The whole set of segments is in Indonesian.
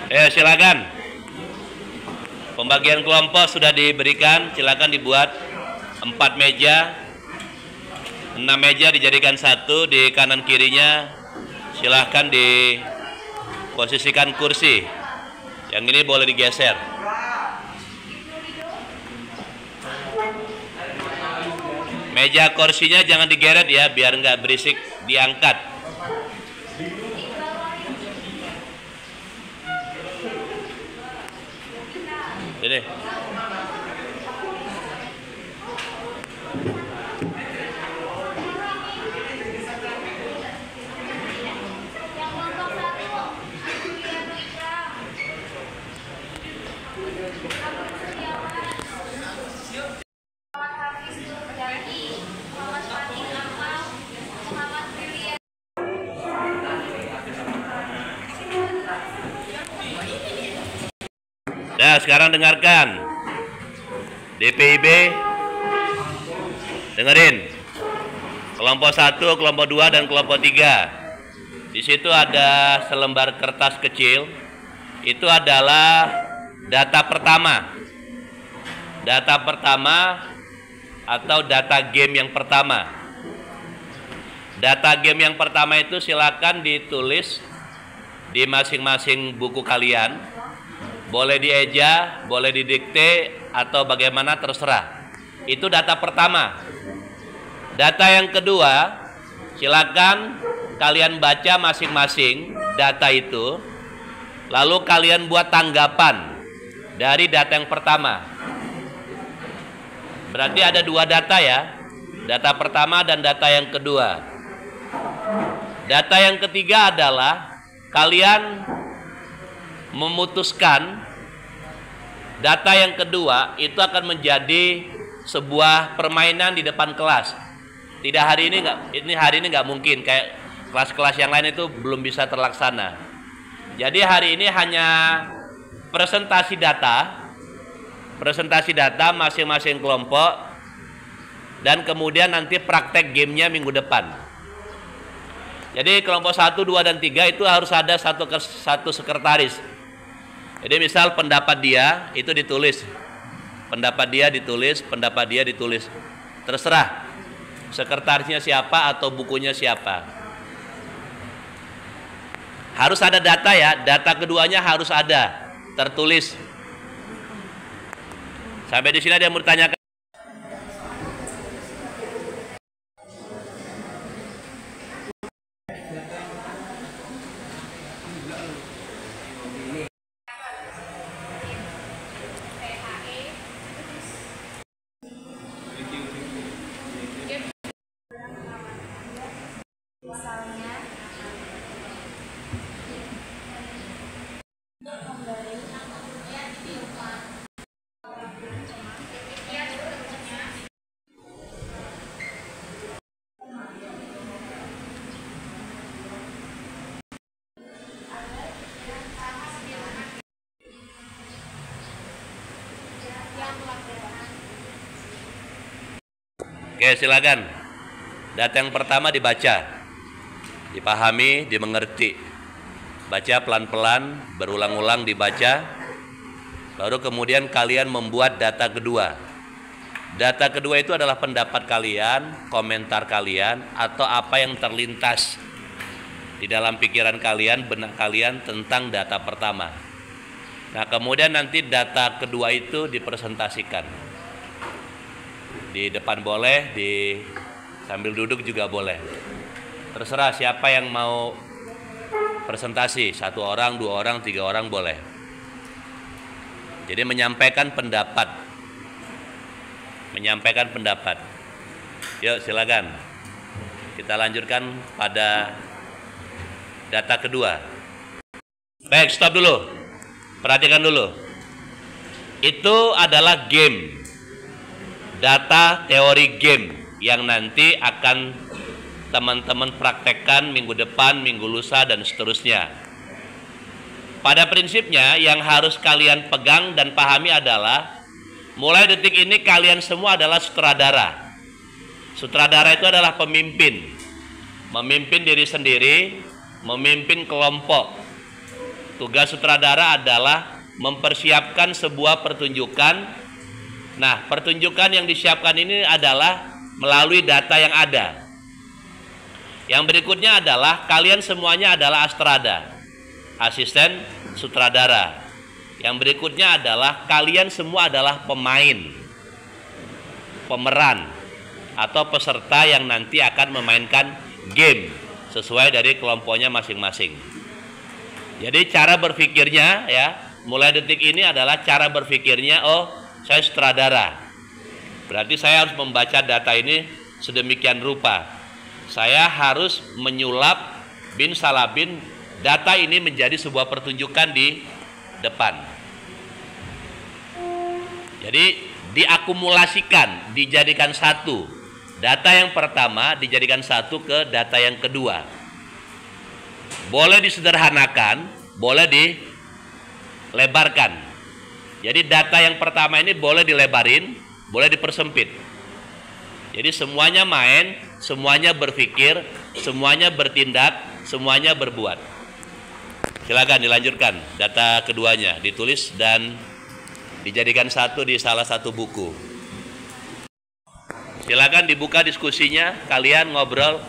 Silakan. Pembagian kelompok sudah diberikan, silakan dibuat 4 meja. 6 meja dijadikan 1, di kanan kirinya silahkan diposisikan kursi. Yang ini boleh digeser. Meja kursinya jangan digeret ya, biar nggak berisik, diangkat. Ini. Nah, sekarang dengarkan. DPIB, dengerin. Kelompok 1, kelompok 2, dan kelompok 3. Di situ ada selembar kertas kecil. Itu adalah data pertama. Data pertama atau data game yang pertama. Data game yang pertama itu silakan ditulis di masing-masing buku kalian. Boleh dieja, boleh didikte, atau bagaimana terserah. Itu data pertama. Data yang kedua, silakan kalian baca masing-masing data itu, lalu kalian buat tanggapan dari data yang pertama. Berarti ada 2 data ya, data pertama dan data yang kedua. Data yang ketiga adalah kalian memutuskan data yang kedua itu akan menjadi sebuah permainan di depan kelas. Tidak hari ini nggak mungkin, kayak kelas-kelas yang lain itu belum bisa terlaksana. Jadi hari ini hanya presentasi data masing-masing kelompok, dan kemudian nanti praktek gamenya minggu depan. Jadi kelompok 1, 2, dan 3 itu harus ada satu sekretaris. Jadi misal pendapat dia itu ditulis, pendapat dia ditulis, terserah sekretarisnya siapa atau bukunya siapa. Harus ada data ya, data keduanya harus ada tertulis. Sampai di sini ada yang mau ditanyakan? Oke, silakan. Data yang pertama dibaca, dipahami, dimengerti. Baca pelan-pelan, berulang-ulang dibaca. Lalu kemudian kalian membuat data kedua. Data kedua itu adalah pendapat kalian, komentar kalian, atau apa yang terlintas di dalam pikiran kalian, benak kalian tentang data pertama. Nah, kemudian nanti data kedua itu dipresentasikan. Di depan boleh, di sambil duduk juga boleh. Terserah siapa yang mau presentasi, 1 orang, 2 orang, 3 orang boleh. Jadi menyampaikan pendapat. Yuk silakan. Kita lanjutkan pada data kedua. Baik, stop dulu. Perhatikan dulu. Itu adalah game. Data teori game yang nanti akan teman-teman praktekkan minggu depan, minggu lusa, dan seterusnya. Pada prinsipnya yang harus kalian pegang dan pahami adalah mulai detik ini kalian semua adalah sutradara. Sutradara itu adalah pemimpin. Memimpin diri sendiri, memimpin kelompok. Tugas sutradara adalah mempersiapkan sebuah pertunjukan. Nah, pertunjukan yang disiapkan ini adalah melalui data yang ada. Yang berikutnya adalah kalian semuanya adalah astrada, asisten sutradara. Yang berikutnya adalah kalian semua adalah pemain, pemeran, atau peserta yang nanti akan memainkan game sesuai dari kelompoknya masing-masing. Jadi cara berpikirnya ya, mulai detik ini adalah cara berpikirnya, oh saya sutradara, berarti saya harus membaca data ini sedemikian rupa. Saya harus menyulap bin salabin data ini menjadi sebuah pertunjukan di depan. Jadi diakumulasikan, dijadikan satu. Data yang pertama dijadikan satu ke data yang kedua. Boleh disederhanakan, boleh dilebarkan. Jadi data yang pertama ini boleh dilebarin, boleh dipersempit. Jadi semuanya main, semuanya berpikir, semuanya bertindak, semuanya berbuat. Silakan dilanjutkan. Data keduanya ditulis dan dijadikan satu di salah satu buku. Silakan dibuka diskusinya, kalian ngobrol.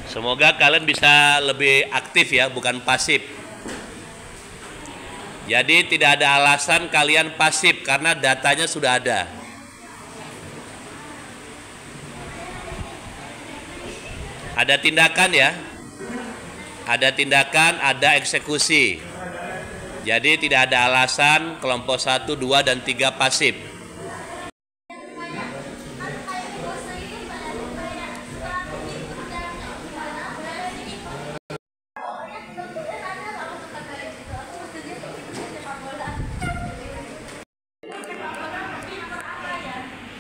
Semoga kalian bisa lebih aktif ya, bukan pasif. Jadi tidak ada alasan kalian pasif karena datanya sudah ada. Ada tindakan ya. Ada tindakan, ada eksekusi. Jadi tidak ada alasan kelompok 1, 2, dan 3 pasif.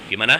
Gimana?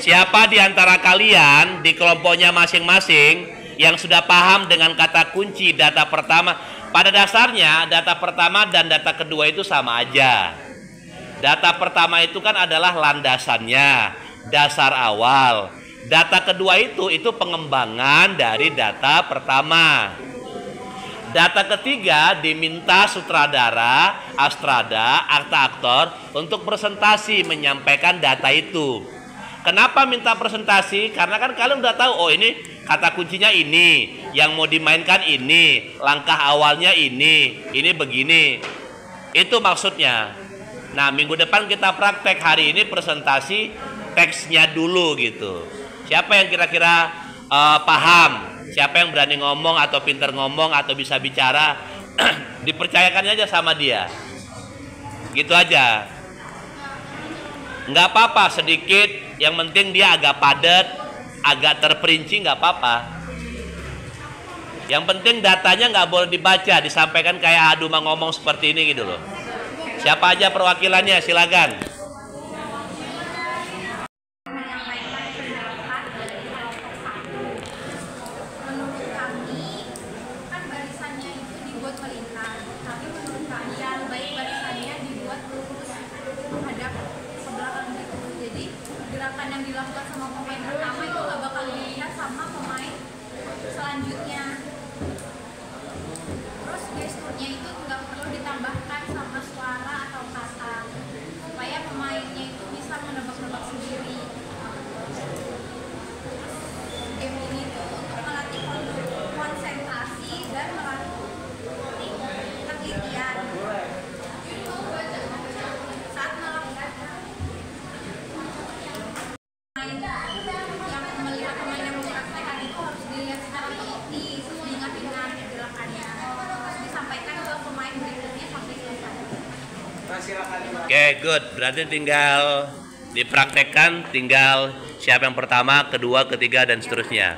Siapa di antara kalian di kelompoknya masing-masing yang sudah paham dengan kata kunci data pertama? Pada dasarnya data pertama dan data kedua itu sama aja. Data pertama itu kan adalah landasannya, dasar awal. Data kedua itu pengembangan dari data pertama. Data ketiga diminta sutradara, astrada, aktor untuk presentasi menyampaikan data itu. Kenapa minta presentasi? Karena kan kalian udah tahu, oh ini kata kuncinya ini, yang mau dimainkan ini, langkah awalnya ini begini. Itu maksudnya. Nah, minggu depan kita praktek, hari ini presentasi teksnya dulu gitu. Siapa yang kira-kira paham? Siapa yang berani ngomong atau pintar ngomong atau bisa bicara? Dipercayakan aja sama dia. Gitu aja. Nggak apa-apa sedikit. Yang penting dia agak padat, agak terperinci, nggak apa-apa. Yang penting datanya nggak boleh dibaca, disampaikan kayak adu ngomong seperti ini gitu loh. Siapa aja perwakilannya, silakan. Oke, good. Berarti tinggal Dipraktekkan, tinggal siapa yang pertama, kedua, ketiga, dan seterusnya.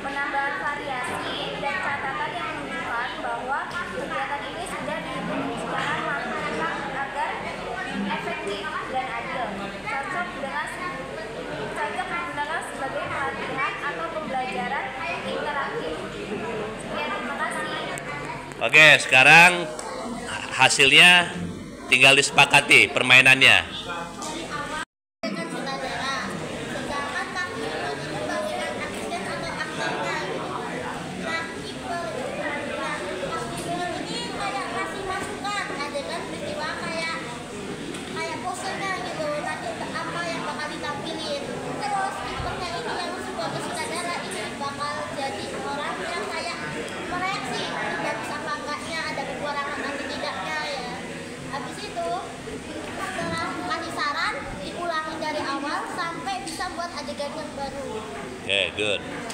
Penambahan variasi dan catatan yang menunjukkan bahwa kegiatan ini sudah dihitung secara matang agar efektif dan adil, cocok digunakan sebagai pelatihan atau pembelajaran interaktif. Sekian, terima kasih. Oke, sekarang hasilnya tinggal disepakati permainannya. Setelah kasih saran, diulangi dari awal sampai bisa buat adegan yang baru. Oke, good.